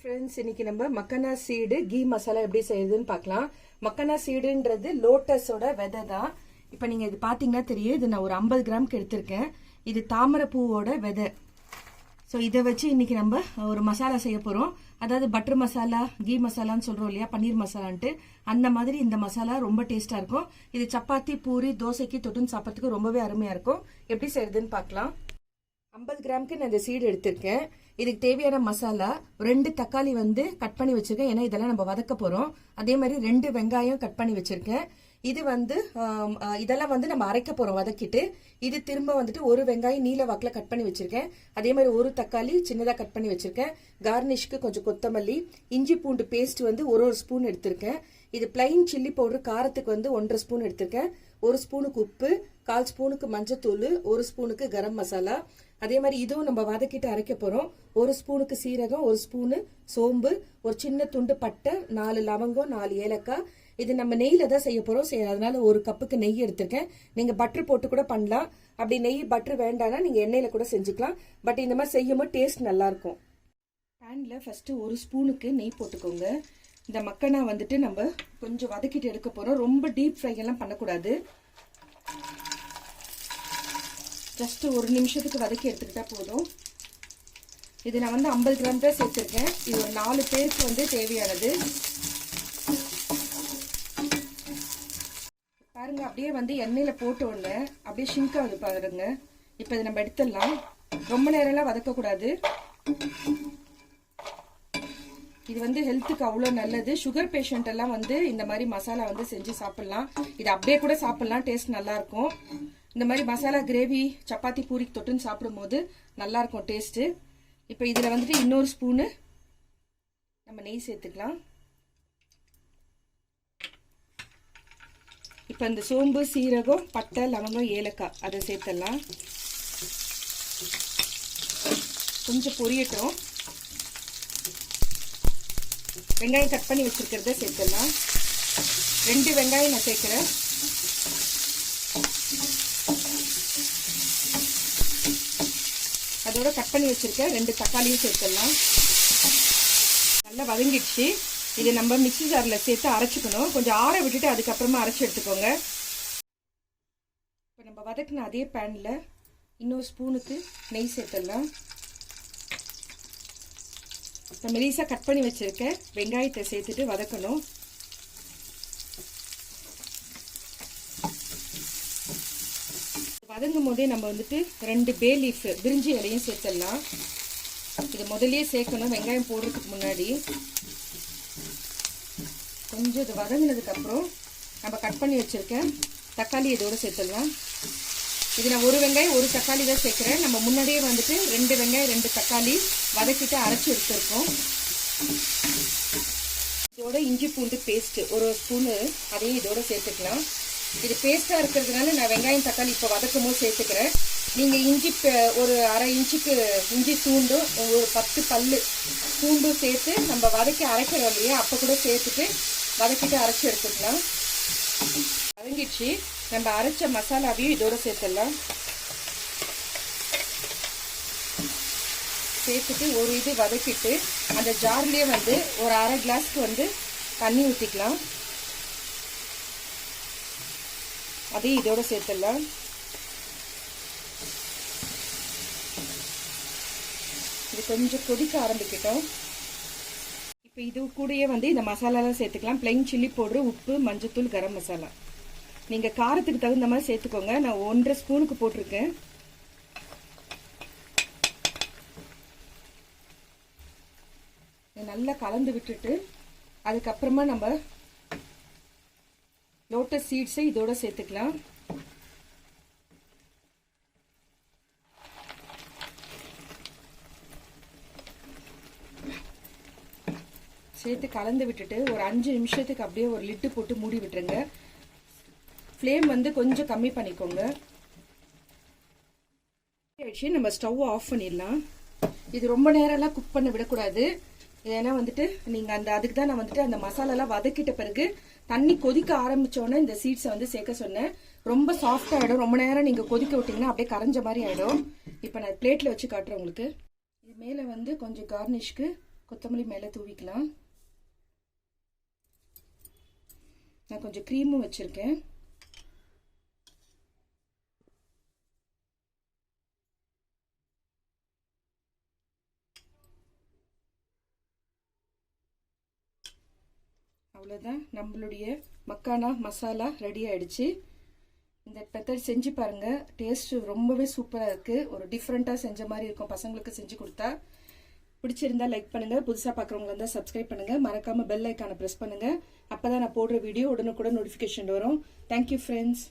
Friends, இன்னைக்கு நம்ம மக்கனா seed key masala எப்படி செய்யுதுன்னு பார்க்கலாம். மக்கனா சீடுன்றது லோட்டஸோட விதை தான். இப்போ நீங்கள் இது பார்த்தீங்கன்னா தெரியும், இது நான் ஒரு 50 கிராமுக்கு எடுத்திருக்கேன். இது தாமரை பூவோட விதை. ஸோ இதை வச்சு இன்னைக்கு நம்ம ஒரு மசாலா செய்ய போகிறோம். அதாவது பட்டர் மசாலா, கீ மசாலான்னு சொல்கிறோம் இல்லையா, பன்னீர் மசாலான்ட்டு. அந்த மாதிரி இந்த மசாலா ரொம்ப டேஸ்ட்டாக இருக்கும். இது சப்பாத்தி, பூரி, தோசைக்கு தொட்டுன்னு சாப்பிட்றதுக்கு ரொம்பவே அருமையாக இருக்கும். எப்படி செய்யுதுன்னு பார்க்கலாம். 50 கிராமுக்கு நான் இந்த சீடு எடுத்திருக்கேன். இதுக்கு தேவையான மசாலா 2 தக்காளி கட் பண்ணி வச்சிருக்கேன். ஏன்னா இதெல்லாம் நம்ம வதக்க போறோம். அதே மாதிரி 2 வெங்காயம் கட் பண்ணி வச்சிருக்கேன். இது இதெல்லாம் நம்ம அரைக்க போறோம் வதக்கிட்டு. இது திரும்ப ஒரு வெங்காயம் நீல வாக்குல கட் பண்ணி வச்சிருக்கேன். அதே மாதிரி ஒரு தக்காளி சின்னதா கட் பண்ணி வச்சிருக்கேன். கார்னிஷ்க்கு கொஞ்சம் கொத்தமல்லி, இஞ்சி பூண்டு பேஸ்ட் ஒரு ஸ்பூன் எடுத்திருக்கேன். இது பிளைன் சில்லி பவுடர் காரத்துக்கு 1.5 ஸ்பூன் எடுத்திருக்கேன். 1 ஸ்பூனுக்கு உப்பு, 1/4 ஸ்பூனுக்கு மஞ்சத்தூள், 1 ஸ்பூனுக்கு கரம் மசாலா. அதே மாதிரி இதுவும் நம்ம வதக்கிட்டு அரைக்க போறோம். 1 ஸ்பூனுக்கு சீரகம், 1 ஸ்பூனு சோம்பு, ஒரு சின்ன துண்டு பட்டை, 4 லவங்கம், 4 ஏலக்காய். இது நம்ம நெய்யில தான் செய்ய போறோம். அதனால 1 கப்புக்கு நெய் எடுத்திருக்கேன். நீங்க பட்டர் போட்டு கூட பண்ணலாம். அப்படி நெய் பட்டர் வேண்டாம்னா நீங்க எண்ணெயில கூட செஞ்சுக்கலாம். பட் இந்த மாதிரி செய்யும்போது டேஸ்ட் நல்லா இருக்கும். பேன்ல ஃபர்ஸ்ட் 1 ஸ்பூனுக்கு நெய் போட்டுக்கோங்க. இந்த மக்கனா நம்ம கொஞ்சம் வதக்கிட்டு எடுக்க போறோம். ரொம்ப டீப் ஃப்ரை எல்லாம் பண்ணக்கூடாது. ஜஸ்ட் 1 நிமிஷத்துக்கு வதக்கி எடுத்துக்கிட்டா போதும். இது நான் 50 கிராம் தான் சேர்த்துருக்கேன். இது ஒரு 4 பேருக்கு தேவையானது. பாருங்க, அப்படியே எண்ணெயில போட்ட உடனே அப்படியே ஷிங்க் ஆகுது பாருங்க. இப்போ இதை நம்ம எடுத்துடலாம். ரொம்ப நேரம்லாம் வதக்கக்கூடாது. இது ஹெல்த்துக்கு அவ்வளோ நல்லது. சுகர் பேஷண்ட் எல்லாம் இந்த மாதிரி மசாலா செஞ்சு சாப்பிடலாம். இது அப்படியே கூட சாப்பிடலாம், டேஸ்ட் நல்லா இருக்கும். இந்த மாதிரி மசாலா கிரேவி சப்பாத்தி பூரிக்கு தொட்டுன்னு சாப்பிடும் போது நல்லா இருக்கும் டேஸ்ட். இப்போ இதுல இன்னொரு ஸ்பூனு நம்ம நெய் சேர்த்துக்கலாம். இப்போ இந்த சோம்பு, சீரகம், பட்டை, லவங்கம், ஏலக்காய் அதை சேர்த்துடலாம். கொஞ்சம் பொரியட்டும். வெங்காயம் கட் பண்ணி வச்சிருக்கிறத சேர்த்துடலாம். 2 வெங்காயம் நான் சேர்க்கிறேன். அதோட கட் பண்ணி வச்சிருக்கேன் 2 தக்காளியும் சேர்த்துடலாம். நல்லா வதங்கிடுச்சு. இது நம்ம மிக்ஸி ஜார்ல சேர்த்து அரைச்சிக்கணும். கொஞ்சம் ஆற விட்டுட்டு அதுக்கப்புறமா அரைச்சி எடுத்துக்கோங்க. இப்போ நம்ம வதக்கின அதே பேன்ல இன்னொரு ஸ்பூனுக்கு நெய் சேர்த்துடலாம். நம்ம மெலிசா கட் பண்ணி வச்சிருக்கேன் வெங்காயத்தை சேர்த்துட்டு வதக்கணும். வதங்கும் போதே நம்ம 2 பே லீஃப் பிரிஞ்சி இலையும் சேர்த்துடலாம். இது முதல்லயே சேர்க்கணும் வெங்காயம் போடுறதுக்கு முன்னாடி. கொஞ்சம் இது வதங்கினதுக்கு அப்புறம் நம்ம கட் பண்ணி வச்சிருக்கேன் தக்காளி இதோட சேர்த்துடலாம். இது நான் 1 வெங்காயம் 1 தக்காளி தான் சேர்க்கிறேன். நம்ம முன்னாடியே 2 வெங்காயம் 2 தக்காளி வதக்கிட்டு அரைச்சி எடுத்துருக்கோம். இதோட இஞ்சி பூண்டு பேஸ்ட் 1 ஸ்பூனு அதையும் இதோட சேர்த்துக்கலாம். இது பேஸ்டா இருக்கிறதுனால நான் வெங்காயம் தக்காளி இப்போ வதக்கும் போது சேர்த்துக்கிறேன். நீங்க இஞ்சி ஒரு அரை இன்ச்சுக்கு இஞ்சி தூண்டும், ஒரு 10 பல்லு பூண்டும் சேர்த்து நம்ம வதக்கி அரைக்கிறோம் இல்லையா, அப்போ கூட சேர்த்துட்டு வதக்கிட்டு அரைச்சி எடுத்துக்கலாம். வதங்கிடுச்சு. நம்ம அரைச்ச மசாலாவையும் இதோட சேர்த்துடலாம். சேர்த்துட்டு ஒரு இது வதக்கிட்டு அந்த ஜார்லயே ஒரு அரை கிளாஸ்க்கு தண்ணி ஊற்றிக்கலாம். அதையும் இதோட சேர்த்துடலாம். இது கொஞ்சம் கொதிக்க ஆரம்பிக்கட்டும். இப்போ இது கூடயே இந்த மசாலாலாம் சேர்த்துக்கலாம். பிளைன் சில்லி பவுடர், உப்பு, மஞ்சத்தூள், கரம் மசாலா. நீங்க காரத்துக்கு தகுந்த மாதிரி சேர்த்துக்கோங்க. நான் 1.5 ஸ்பூனுக்கு போட்டிருக்கேன். நல்லா கலந்து விட்டுட்டு அதுக்கப்புறமா நம்ம லோட்டஸ் சீட்ஸை இதோட சேர்த்துக்கலாம். சேர்த்து கலந்து விட்டுட்டு ஒரு 5 நிமிஷத்துக்கு அப்படியே ஒரு லிட்டு போட்டு மூடி விட்டுருங்க. ஃப்ளேம் கொஞ்சம் கம்மி பண்ணிக்கோங்க. நம்ம ஸ்டவ் ஆஃப் பண்ணிடலாம். இது ரொம்ப நேரம்லாம் குக் பண்ண விடக்கூடாது. ஏன்னா நீங்க அதுக்கு தான் நான் அந்த மசாலாலாம் வதக்கிட்ட பிறகு தண்ணி கொதிக்க ஆரம்பிச்சோன்னே இந்த சீட்ஸை சேர்க்க சொன்னேன். ரொம்ப சாஃப்ட் ஆயிடும். ரொம்ப நேரம் நீங்க கொதிக்க விட்டீங்கன்னா அப்படியே கரைஞ்ச மாதிரி ஆயிடும். இப்போ நான் பிளேட்ல வச்சு காட்டுறேன் உங்களுக்கு. இது மேல கொஞ்சம் கார்னிஷ்க்கு கொத்தமல்லி மேலே தூவிக்கலாம். நான் கொஞ்சம் க்ரீமும் வச்சுருக்கேன். அவ்வளோதான், நம்மளுடைய மக்கானா மசாலா ரெடி ஆகிடுச்சு. இந்த மெத்தட் செஞ்சு பாருங்கள், டேஸ்ட்டு ரொம்பவே சூப்பராக இருக்குது. ஒரு டிஃப்ரெண்ட்டாக செஞ்ச மாதிரி இருக்கும் பசங்களுக்கு செஞ்சு கொடுத்தா. பிடிச்சிருந்தா லைக் பண்ணுங்கள், புதுசாக பார்க்குறவங்களா இருந்தால் சப்ஸ்கிரைப் பண்ணுங்கள், மறக்காமல் பெல் ஐக்கானை ப்ரெஸ் பண்ணுங்கள். அப்போ தான் நான் போடுற வீடியோ உடனுக்குடன் நோட்டிஃபிகேஷன் வரும். Thank you friends.